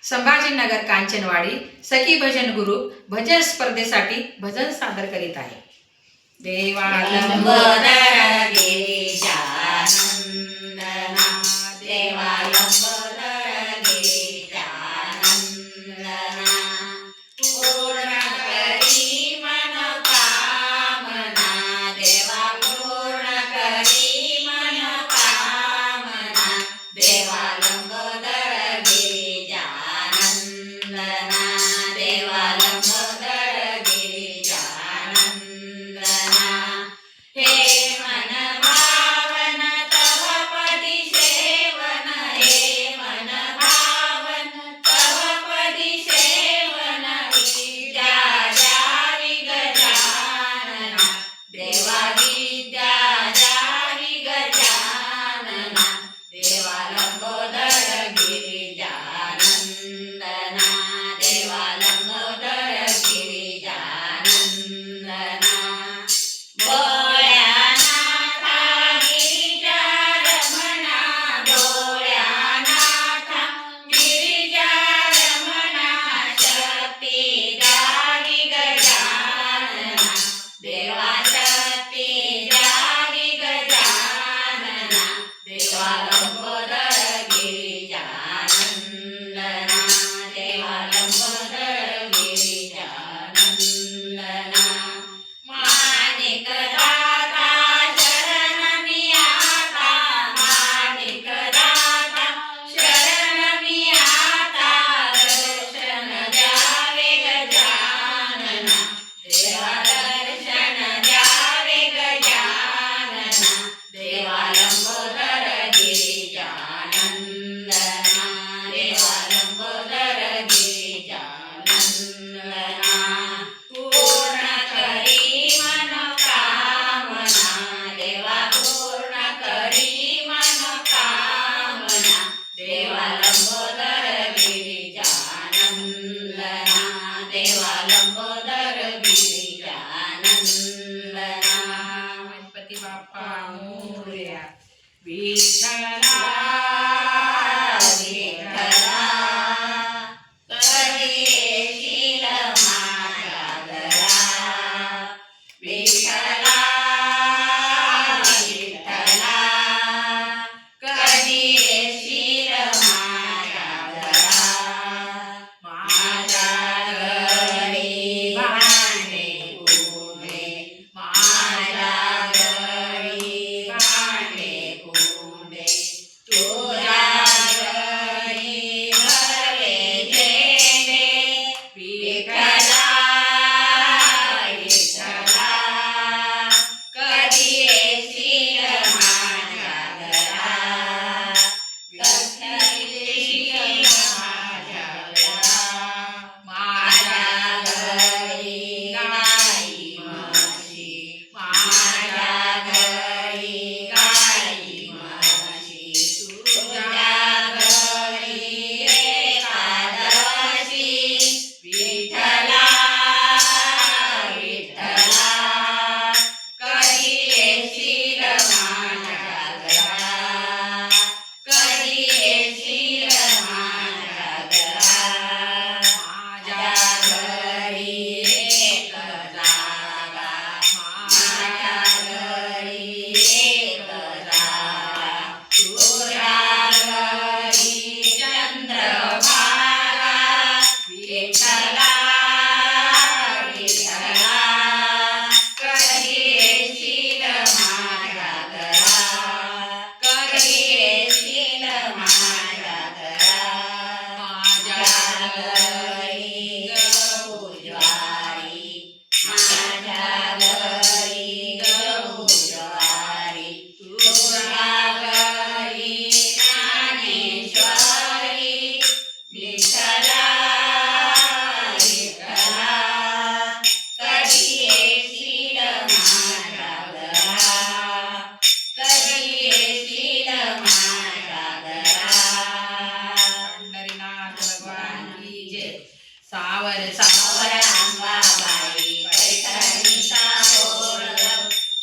संभाजीनगर कांचनवाडी सखी भजन गुरु भजन स्पर्धेसाठी भजन सादर करीत आहे. देवा लंबोदर गिरिजानंदना, देवा लंबोदर गिरिजानंदना, पूर्ण करी मनोकामना, देवा पूर्ण करी मनोकामना, देवा लंबोदर गिरिजानंदना, देवा लंबोदर गिरिजानंदना. हे मन भावन तव पदी सेवन, हे मन भावन तव पदी सेवन, विद्या द्यावी गजानना, देवा विद्या द्यावी गजानना, देवा लंबोदर गिरिजानंदना, देवा लंबोदर गिरिजानंदना. भोळ्यानाथा गिरिजा रमणा, भोळ्यानाथा गिरिजा रमणा, शक्ती द्यावी गजानना, देवा शक्ती द्यावी गजानना, देवा लंबोदर गिरिजानंदना, देवा लंबोदर गिरिजानंदना. माणिक दाता शरण मी आता, माणिक दाता शरण मी आता, दर्शन द्यावे गजानना, देवा दर्शन द्यावे गजानना, देवा लंबोदर गिरिजानंदना, देवा लंबोदर गिरिजानंदना. पूर्ण करी मनोकामना, देवा पूर्ण करी मनोकामना, देवा लंबोदर गिरिजानंदना, देवा लंबोदर गिरिजानंदना. गणपती बाप्पा मोरया. विठ्ठला विठ्ठला, कधी येशील माझ्या घरा, विठ्ठला विठ्ठला, कधी येशील माझ्या घरा. माझ्या घरी भांडे कुंडे, माझ्या घरी भांडे कुंडे, तुझ्या घरी भरले झेंडे, विठ्ठला विठ्ठला, कधी येशील माझ्या घरा, कधी येशील माझ्या घरा. माझ्या घरी गाई म्हशी, माझ्या घरी गाई म्हशी, तुझ्या घरी एकादशी, विठ्ठला विठ्ठला, कधी येशील माझ्या घरा, कधी येशील माझ्या घरा. माझ्या घरी एक जागा, माझ्या घरी एक जागा, तुझ्या घरी चंद्रभागा, विठ्ठला विठ्ठला, कधी येशील माझ्या घरा, कधी येशील माझ्या घरा. माझ्या घरी गहू ज्वारी, माझ्या घरी गहू ज्वारी, तुझ्या घरी ज्ञानेश्वरी, विठ्ठला विठ्ठला, कधी येशील माझ्या घरा, कधी येशील माझ्या घरा. पंढरीनाथ भगवान की जय. सावर सावर अंबाबाई पैठणीचा बोल,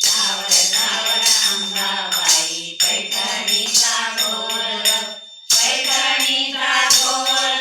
सावर सावर अंबाबाई पैठणीचा बोल, पैठणीचा बोल.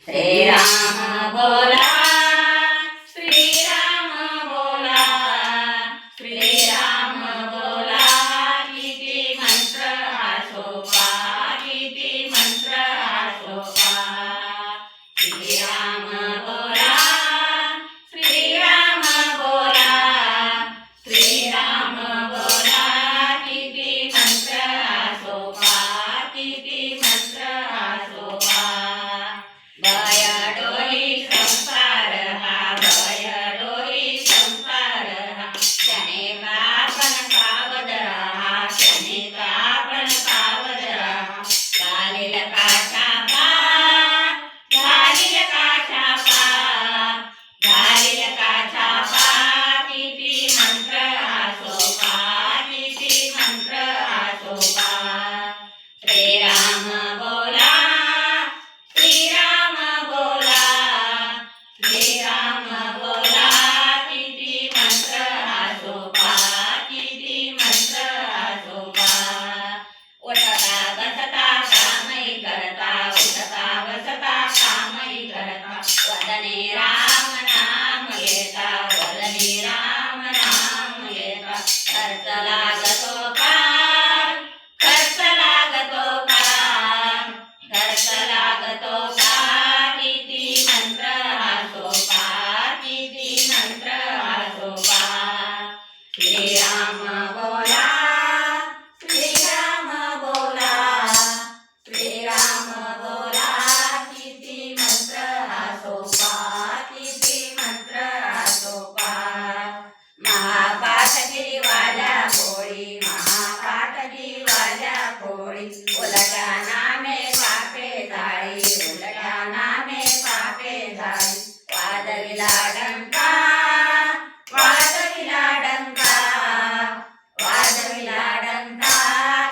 श्रीराम बोला श्रीराम बोला श्रीराम बोला किती मंत्र हा सोपा किती मंत्र हा सोपा श्रीराम बोला श्रीराम बोला श्रीराम बोला किती मंत्र हा सोपा किती मंत्र हा सोपा भय डोली संसार हा भय डोली संसार हा क्षणिका पण सावध रहा क्षणिका पण सावध रहा घालील का छापा घालील का छापा घालील का छापा किती मंत्र हा सोपा किती मंत्र हा सोपा श्रीराम बोला श्रीराम बोला श्रीराम बोला किती मंत्र हा सोपा किती मंत्र हा सोपा उठता बसता कामही करता उठता बसता कामही करता वदने राम नाम घेता वदने राम नाम घेता खर्च लागतो का खर्च लागतो का खर्च लागतो का किती मंत्र हा सोपा किती मंत्र हा सोपा श्रीराम बोला श्रीराम बोला श्रीराम बोला किती मंत्र हा सोपा किती मंत्र हा सोपा महापाठकी वाल्या पोळी महापाठकी वाल्या पोळी उलट्या नामे पापे जाळी उलट्या नामे पापे जाळी वाजविला डंका वाजविला डंका वाजविला डंका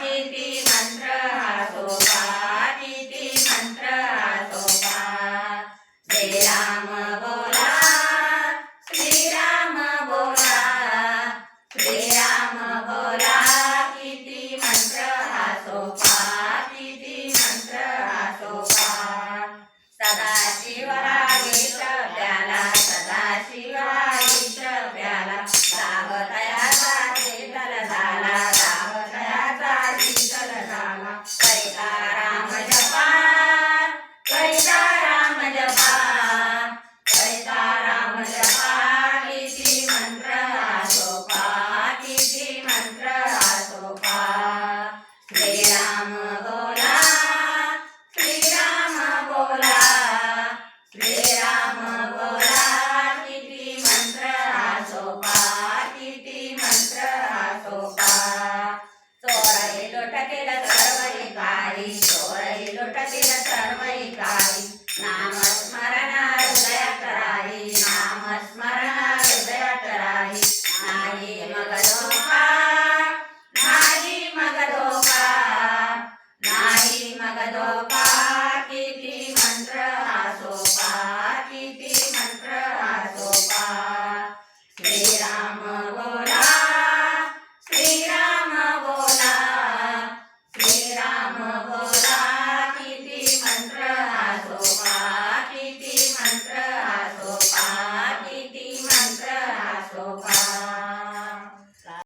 किती मंत्र हा सोपा किती मंत्र हा सोपा श्रीराम बोला श्रीराम बोला श्रीराम बोला किती मंत्र हा सोपा किती मंत्र हा सोपा सदाशिवाईच प्याला सदाशिवाईच प्याला रावतयाचा शीतल झाला रावतयाचा शीतल झाला करिता राम जपा करिता राम जपा करिता राम जपा किती मंत्र हा सोपा किती मंत्र हा सोपा श्रीराम बोला श्रीराम बोला श्रीराम बोला किती मंत्र हा सोपा किती मंत्र हा सोपा चोराने लोट केलं